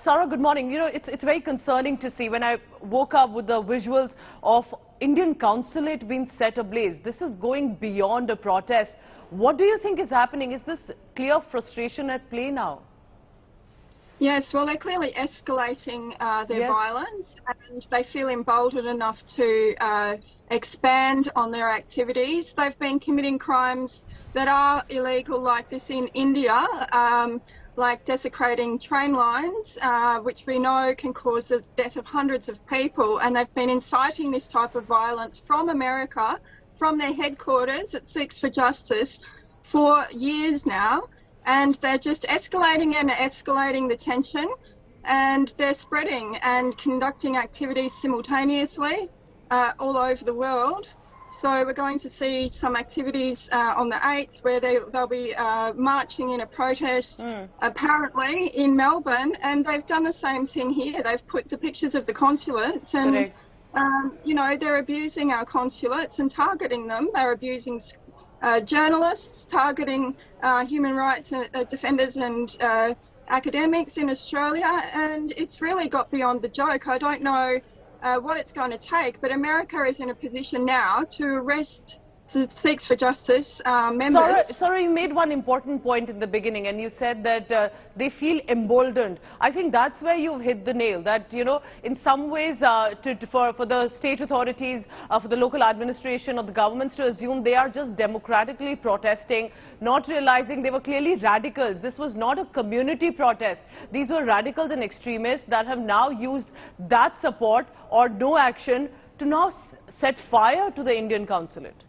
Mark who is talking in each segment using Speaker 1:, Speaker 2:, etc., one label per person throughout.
Speaker 1: Sarah, good morning. You know, it's very concerning to see when I woke up with the visuals of Indian Consulate being set ablaze. This is going beyond a protest. What do you think is happening? Is this clear frustration at play now?
Speaker 2: Yes, well, they're clearly escalating their violence, and they feel emboldened enough to expand on their activities. They've been committing crimes that are illegal, like this in India, like desecrating train lines, which we know can cause the death of hundreds of people, and they've been inciting this type of violence from America, from their headquarters at Seeks for Justice, for years now. And they're just escalating and escalating the tension, and they're spreading and conducting activities simultaneously all over the world. So we're going to see some activities on the 8th where they'll be marching in a protest, apparently, in Melbourne, and they've done the same thing here. They've put the pictures of the consulates and, you know, they're abusing our consulates and targeting them. They're abusing journalists, targeting human rights defenders and academics in Australia, and it's really got beyond the joke. I don't know what it's going to take, but America is in a position now to arrest the Seeks for Justice members.
Speaker 1: Sorry, you made one important point in the beginning, and you said that they feel emboldened. I think that's where you've hit the nail, that, you know, in some ways for the state authorities, for the local administration or the governments to assume they are just democratically protesting, not realizing they were clearly radicals. This was not a community protest. These were radicals and extremists that have now used that support or no action to now set fire to the Indian Consulate.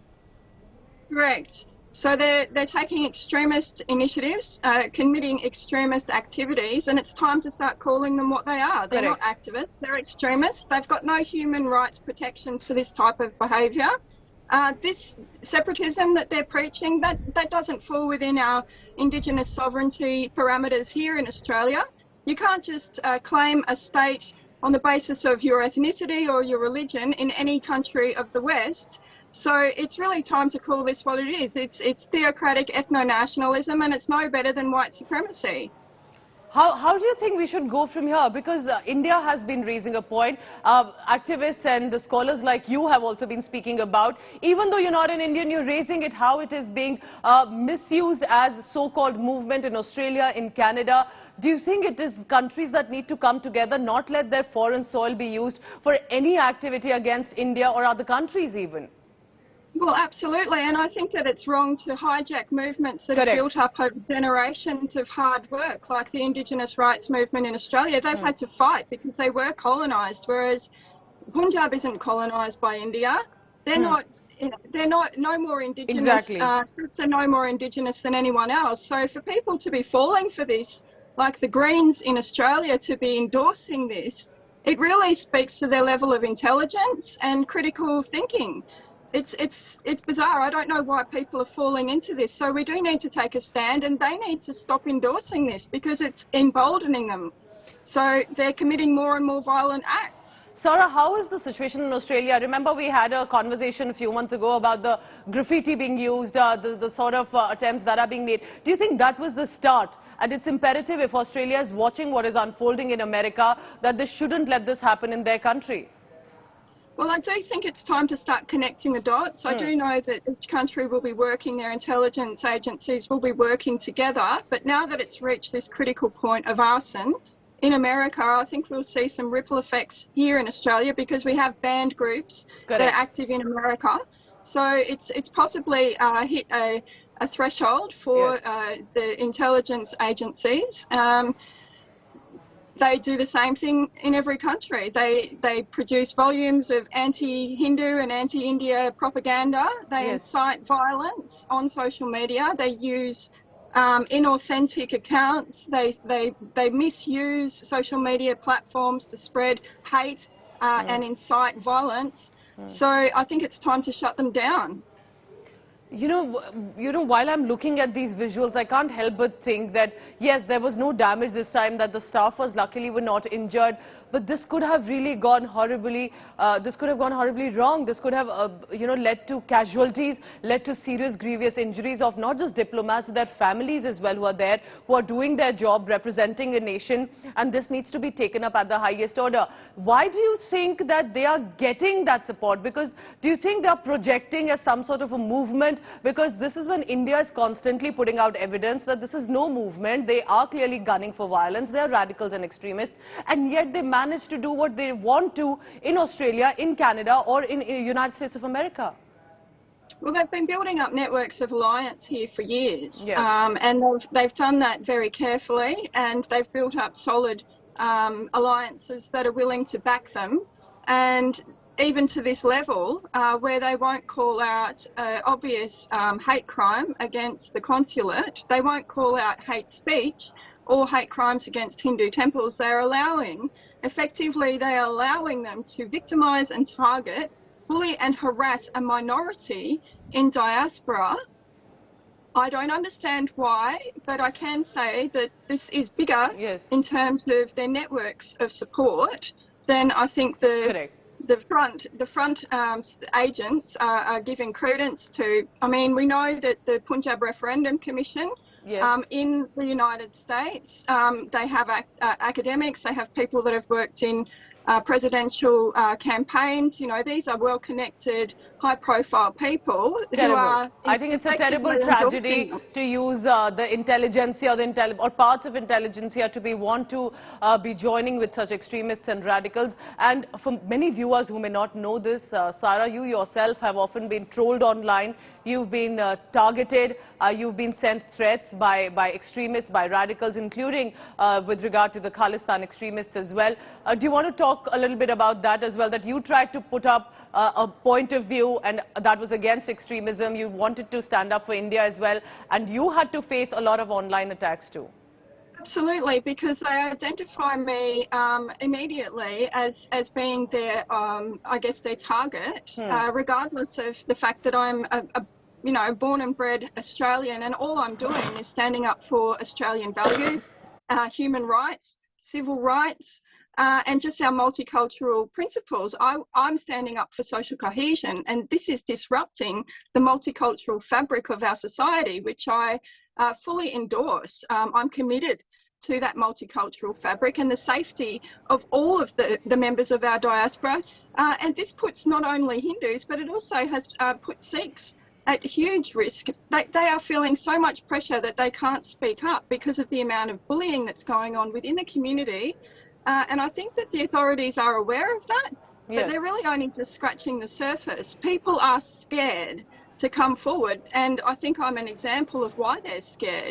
Speaker 2: Correct. So they're taking extremist initiatives, committing extremist activities, and it's time to start calling them what they are. They're not activists, they're extremists. They've got no human rights protections for this type of behaviour. This separatism that they're preaching, that doesn't fall within our Indigenous sovereignty parameters here in Australia. You can't just claim a state on the basis of your ethnicity or your religion in any country of the West. So it's really time to call this what it is. It's theocratic ethno-nationalism, and it's no better than white supremacy.
Speaker 1: How do you think we should go from here? Because India has been raising a point. Activists and scholars like you have also been speaking about, even though you're not an Indian, you're raising it, how it is being misused as so-called movement in Australia, in Canada. Do you think it is countries that need to come together, not let their foreign soil be used for any activity against India or other countries even?
Speaker 2: Well, absolutely, and I think that it's wrong to hijack movements that have built up over generations of hard work, like the Indigenous rights movement in Australia. They've had to fight because they were colonised, whereas Punjab isn't colonised by India. They're not no more Indigenous. Sikhs are no more Indigenous than anyone else. So for people to be falling for this, like the Greens in Australia to be endorsing this, it really speaks to their level of intelligence and critical thinking. It's bizarre. I don't know why people are falling into this. So we do need to take a stand, and they need to stop endorsing this because it's emboldening them. So they're committing more and more violent acts.
Speaker 1: Sarah, how is the situation in Australia? Remember we had a conversation a few months ago about the graffiti being used, the sort of attempts that are being made. Do you think that was the start? And it's imperative, if Australia is watching what is unfolding in America, that they shouldn't let this happen in their country?
Speaker 2: Well, I do think it's time to start connecting the dots. I do know that each country will be working, their intelligence agencies will be working together, but now that it's reached this critical point of arson in America, I think we'll see some ripple effects here in Australia because we have banned groups that are active in America. So it's possibly hit a threshold for the intelligence agencies. They do the same thing in every country. They produce volumes of anti-Hindu and anti-India propaganda. They incite violence on social media. They use inauthentic accounts. They misuse social media platforms to spread hate and incite violence. So I think it's time to shut them down.
Speaker 1: While I'm looking at these visuals, I can't help but think that, yes, there was no damage this time, that the staffers luckily were not injured, but this could have really gone horribly, wrong. This could have, led to casualties, led to serious, grievous injuries of not just diplomats, their families as well who are there, who are doing their job, representing a nation, and this needs to be taken up at the highest order. Why do you think that they are getting that support? Because do you think they are projecting as some sort of a movement? Because this is when India is constantly putting out evidence that this is no movement. They are clearly gunning for violence. They are radicals and extremists, and yet they manage to do what they want to in Australia, in Canada, or in United States of America.
Speaker 2: Well, they've been building up networks of alliance here for years,
Speaker 1: yeah.
Speaker 2: And they've done that very carefully, and they've built up solid alliances that are willing to back them, and even to this level where they won't call out obvious hate crime against the consulate, they won't call out hate speech or hate crimes against Hindu temples. They're effectively allowing them to victimise and target, bully and harass a minority in diaspora. I don't understand why, but I can say that this is bigger
Speaker 1: yes.
Speaker 2: in terms of their networks of support than I think the front agents are giving credence to. I mean, we know that the Punjab Referendum Commission in the United States, they have academics, they have people that have worked in presidential campaigns. These are well-connected, high-profile people who are...
Speaker 1: I think it's a terrible tragedy to use the intelligentsia or parts of intelligentsia to want to be joining with such extremists and radicals. And for many viewers who may not know this, Sarah, you yourself have often been trolled online. You've been targeted. You've been sent threats by extremists, by radicals, including with regard to the Khalistan extremists as well. Do you want to talk a little bit about that as well, that you tried to put up a point of view and that was against extremism? You wanted to stand up for India as well, and you had to face a lot of online attacks too.
Speaker 2: Absolutely, because they identify me immediately as being their, I guess, their target, regardless of the fact that I'm a born and bred Australian, and all I'm doing is standing up for Australian values, human rights, civil rights, and just our multicultural principles. I'm standing up for social cohesion, and this is disrupting the multicultural fabric of our society, which I fully endorse. I'm committed to that multicultural fabric and the safety of all of the members of our diaspora. And this puts not only Hindus, but it also has put Sikhs at huge risk. They are feeling so much pressure that they can't speak up because of the amount of bullying that's going on within the community. And I think that the authorities are aware of that, but they're really only just scratching the surface. People are scared to come forward, and I think I'm an example of why they're scared.